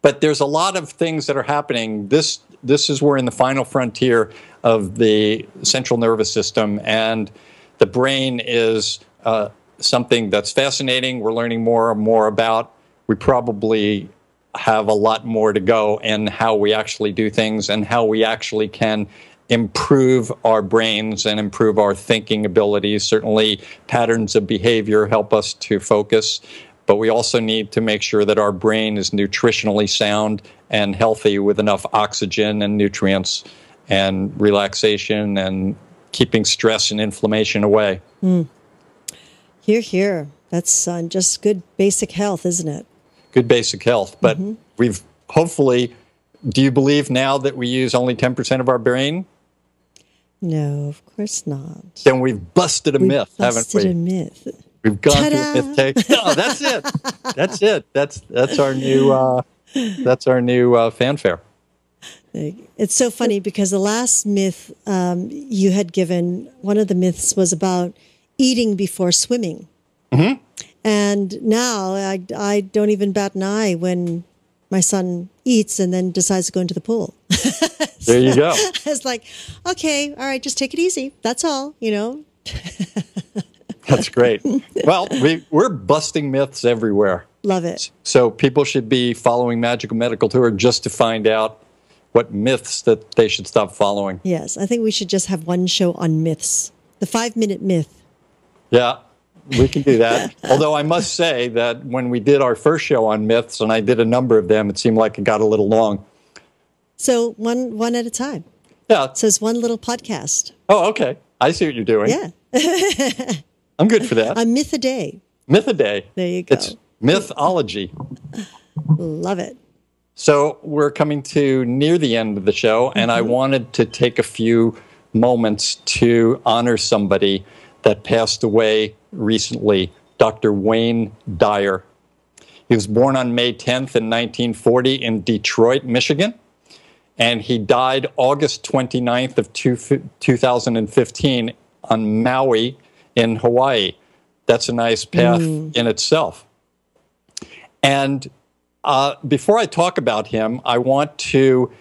But there's a lot of things that are happening. This is we're in the final frontier of the central nervous system, and the brain is something that's fascinating. We're learning more and more about. We probably have a lot more to go in how we actually do things and how we actually can improve our brains and improve our thinking abilities. Certainly, patterns of behavior help us to focus, but we also need to make sure that our brain is nutritionally sound and healthy with enough oxygen and nutrients and relaxation and keeping stress and inflammation away. Hear, hear. That's just good basic health, isn't it? Good basic health. But we've hopefully, do you believe now that we use only 10% of our brain? No, of course not. Then we've busted a myth, haven't we? Busted a myth. We've gone to a myth take. Oh, that's it. That's it. That's our new fanfare. It's so funny because the last myth you had given, one of the myths was about eating before swimming. Mm-hmm. And now I don't even bat an eye when my son eats and then decides to go into the pool. There you go. It's like, okay, all right, just take it easy. That's all, you know. That's great. Well, we're busting myths everywhere. Love it. So people should be following Magical Medical Tour just to find out what myths that they should stop following. Yes, I think we should just have one show on myths. The 5-minute myth. Yeah, we can do that. Although I must say that when we did our first show on myths, and I did a number of them, it seemed like it got a little long. So one at a time. Yeah. It says one little podcast. Oh, okay. I see what you're doing. Yeah. I'm good for that. A myth a day. Myth a day. There you go. It's mythology. Love it. So we're coming to near the end of the show, and I wanted to take a few moments to honor somebody that passed away recently, Dr. Wayne Dyer. He was born on May 10th in 1940 in Detroit, Michigan, and he died August 29th of 2015 on Maui in Hawaii. That's a nice path in itself. And before I talk about him, I want to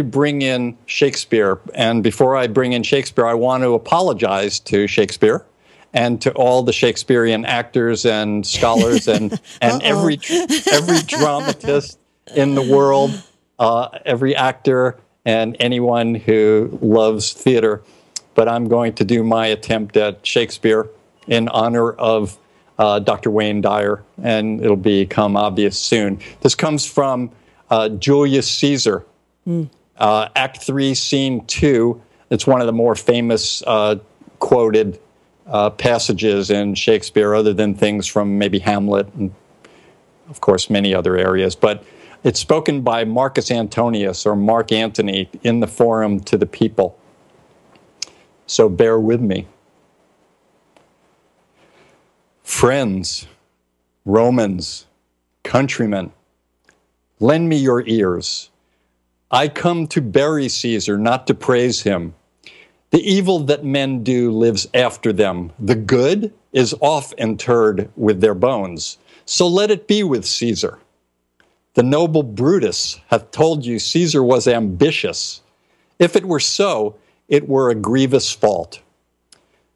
bring in Shakespeare. And before I bring in Shakespeare, I want to apologize to Shakespeare and to all the Shakespearean actors and scholars and every dramatist in the world, every actor and anyone who loves theater. But I'm going to do my attempt at Shakespeare in honor of Dr. Wayne Dyer, and it'll become obvious soon. This comes from Julius Caesar, Act 3, Scene 2. It's one of the more famous quoted passages in Shakespeare, other than things from maybe Hamlet and, of course, many other areas. But it's spoken by Marcus Antonius, or Mark Antony, in the Forum to the People. So bear with me. Friends, Romans, countrymen, lend me your ears. I come to bury Caesar, not to praise him. The evil that men do lives after them. The good is oft interred with their bones. So let it be with Caesar. The noble Brutus hath told you Caesar was ambitious. If it were so, it were a grievous fault.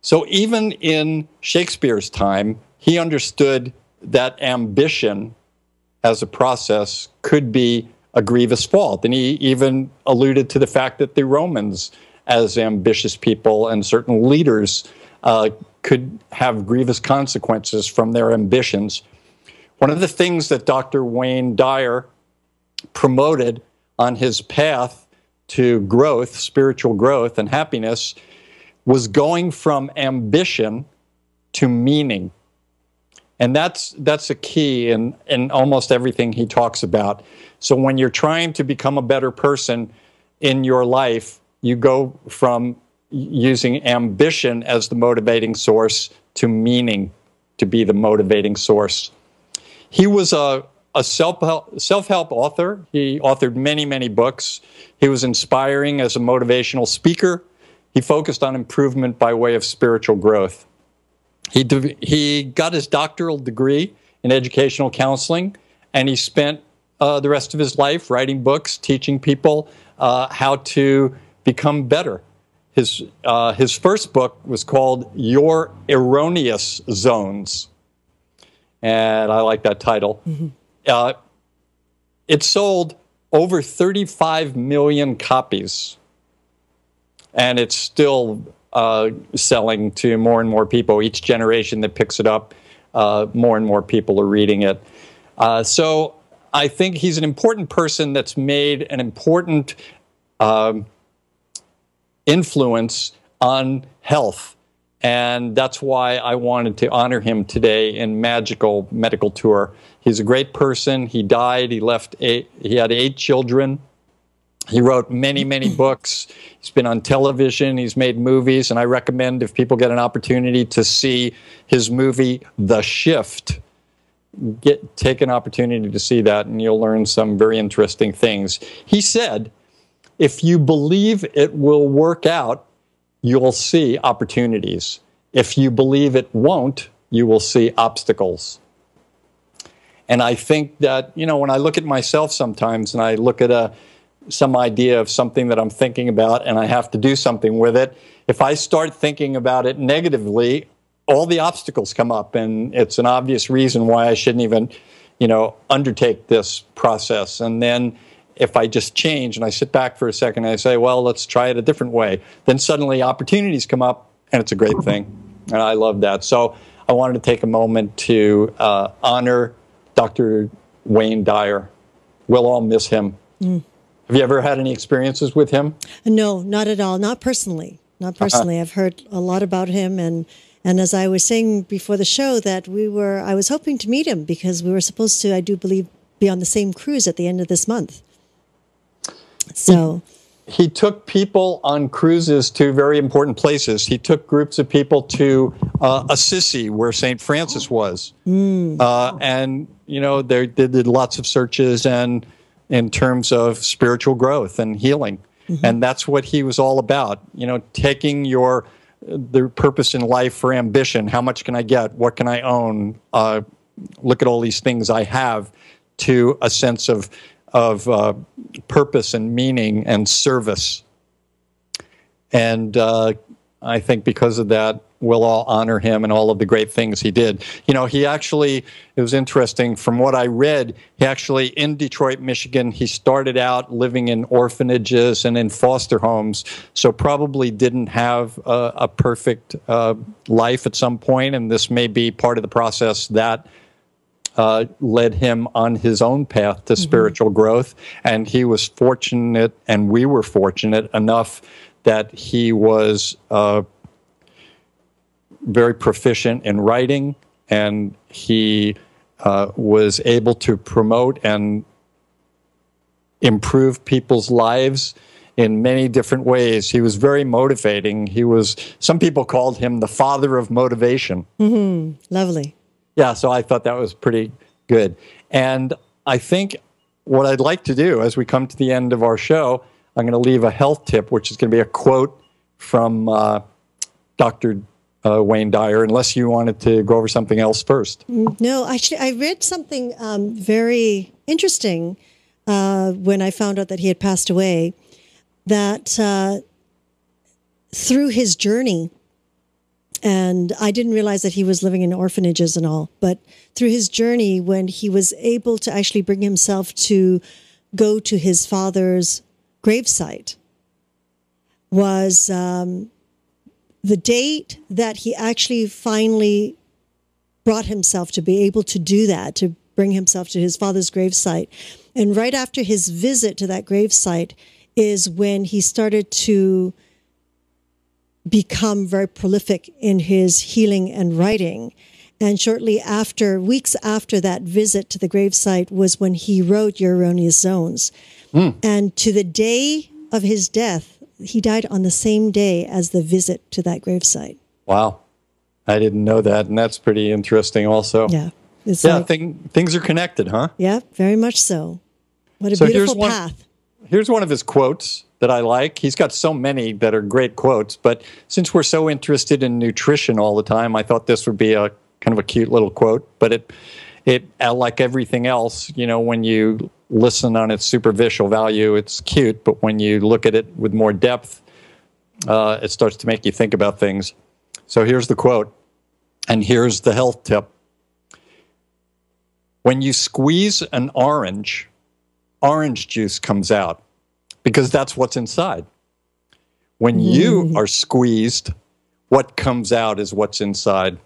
So even in Shakespeare's time, he understood that ambition as a process could be a grievous fault. And he even alluded to the fact that the Romans, as ambitious people and certain leaders, could have grievous consequences from their ambitions. One of the things that Dr. Wayne Dyer promoted on his path to growth, spiritual growth and happiness, was going from ambition to meaning. And that's a key in almost everything he talks about. So when you're trying to become a better person in your life, you go from using ambition as the motivating source to meaning to be the motivating source. He was a self-help author. He authored many, many books. He was inspiring as a motivational speaker. He focused on improvement by way of spiritual growth. He got his doctoral degree in educational counseling, and he spent the rest of his life writing books, teaching people how to become better. his first book was called Your Erroneous Zones, and I like that title. It sold over 35 million copies, and it's still selling to more and more people. Each generation that picks it up, more and more people are reading it. So I think he's an important person that's made an important influence on health. And that's why I wanted to honor him today in Magical Medical Tour. He's a great person. He died. He had 8 children. He wrote many, many books. He's been on television. He's made movies. And I recommend, if people get an opportunity to see his movie, The Shift, take an opportunity to see that, and you'll learn some very interesting things. He said, if you believe it will work out, you'll see opportunities. If you believe it won't, you will see obstacles. And I think that, when I look at myself sometimes and I look at some idea of something that I'm thinking about and I have to do something with it, if I start thinking about it negatively, all the obstacles come up, and it's an obvious reason why I shouldn't even, undertake this process. And then if I just change and I sit back for a second and I say, well, let's try it a different way, then suddenly opportunities come up, and it's a great thing. And I love that. So I wanted to take a moment to honor Dr. Wayne Dyer. We'll all miss him. Have you ever had any experiences with him? No, not at all. Not personally. Not personally. I've heard a lot about him, and as I was saying before the show, that I was hoping to meet him because we were supposed to, I do believe, be on the same cruise at the end of this month. So he took people on cruises to very important places. He took groups of people to Assisi, where St. Francis was. And, they did lots of searches and in terms of spiritual growth and healing. And that's what he was all about, taking the purpose in life for ambition. How much can I get? What can I own? Look at all these things I have, to a sense of purpose and meaning and service. And I think because of that, we'll all honor him and all of the great things he did. He actually, it was interesting, from what I read, he actually, in Detroit, Michigan, he started out living in orphanages and in foster homes, so probably didn't have a perfect life at some point, and this may be part of the process that led him on his own path to spiritual growth. And he was fortunate, and we were fortunate enough that he was very proficient in writing, and he was able to promote and improve people's lives in many different ways. He was very motivating. Some people called him the father of motivation. Lovely. Yeah, so I thought that was pretty good. And I think what I'd like to do as we come to the end of our show, I'm going to leave a health tip, which is going to be a quote from Dr. Wayne Dyer, unless you wanted to go over something else first. No, actually, I read something very interesting when I found out that he had passed away, that through his journey, and I didn't realize that he was living in orphanages and all, but through his journey, when he was able to actually bring himself to go to his father's gravesite, was the date that he actually finally brought himself to be able to do that, to bring himself to his father's gravesite. And right after his visit to that gravesite is when he started to become very prolific in his healing and writing. And shortly after, weeks after that visit to the gravesite, was when he wrote Your Erroneous Zones. And to the day of his death, he died on the same day as the visit to that gravesite. Wow. I didn't know that, and that's pretty interesting also. Yeah. Things are connected, huh? Yeah, very much so. What a beautiful path. Here's one of his quotes that I like. He's got so many that are great quotes, but since we're so interested in nutrition all the time, I thought this would be a kind of a cute little quote. But it like everything else, when you listen on its superficial value, it's cute, but when you look at it with more depth, it starts to make you think about things. So here's the quote, and here's the health tip. When you squeeze an orange juice comes out, because that's what's inside. When you are squeezed, what comes out is what's inside.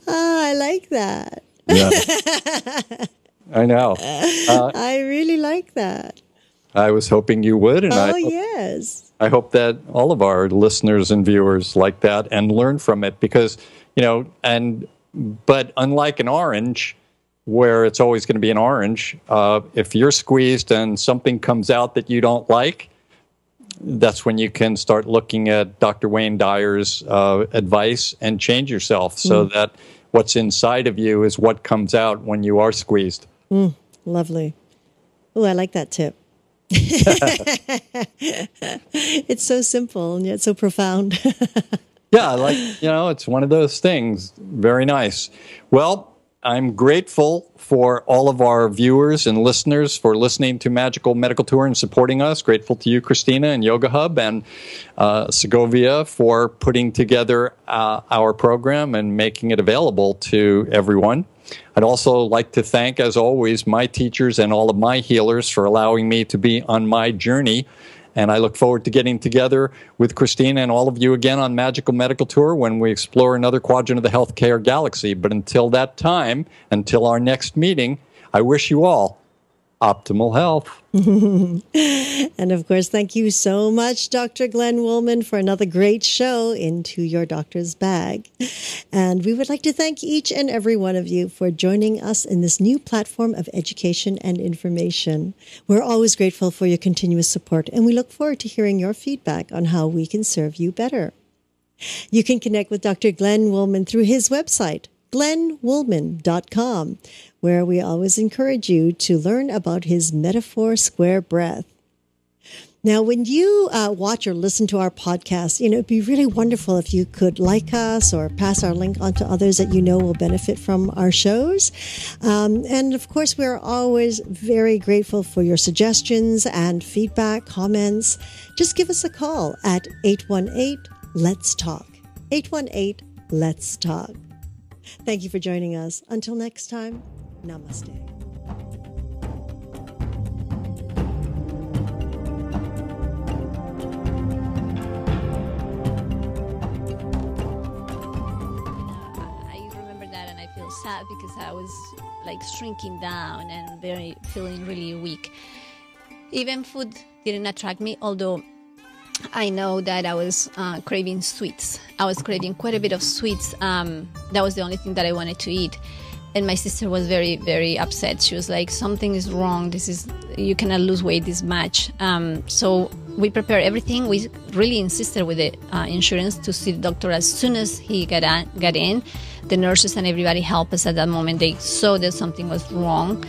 I like that. Yeah. I know. I really like that. I was hoping you would, and yes. I hope that all of our listeners and viewers like that and learn from it, because, but unlike an orange, where it's always going to be an orange, if you're squeezed and something comes out that you don't like, that's when you can start looking at Dr. Wayne Dyer's advice and change yourself so that what's inside of you is what comes out when you are squeezed. Lovely. Oh, I like that tip. It's so simple and yet so profound. Yeah, it's one of those things. Very nice. Well, I'm grateful for all of our viewers and listeners for listening to Magical Medical Tour and supporting us. Grateful to you, Christina, and Yoga Hub, and Segovia for putting together our program and making it available to everyone. I'd also like to thank, as always, my teachers and all of my healers for allowing me to be on my journey. And I look forward to getting together with Christina and all of you again on Magical Medical Tour when we explore another quadrant of the healthcare galaxy. But until that time, until our next meeting, I wish you all optimal health. And of course, thank you so much, Dr. Glenn Woolman, for another great show Into Your Doctor's Bag. And we would like to thank each and every one of you for joining us in this new platform of education and information. We're always grateful for your continuous support, and we look forward to hearing your feedback on how we can serve you better. You can connect with Dr. Glenn Woolman through his website, glennwoolman.com, where we always encourage you to learn about his Metaphor Square Breath. Now, when you watch or listen to our podcast, it'd be really wonderful if you could like us or pass our link on to others that you know will benefit from our shows. And of course, we're always very grateful for your suggestions and feedback, comments. Just give us a call at 818-LETS-TALK. 818-LETS-TALK. Thank you for joining us. Until next time, namaste. I remember that and I feel sad because I was shrinking down and feeling really weak. Even food didn't attract me, although I know that I was craving sweets. I was craving quite a bit of sweets. That was the only thing that I wanted to eat. And my sister was very, very upset. She was like, something is wrong. You cannot lose weight this much. So we prepared everything. We really insisted with the insurance to see the doctor as soon as he got in. The nurses and everybody helped us at that moment. They saw that something was wrong.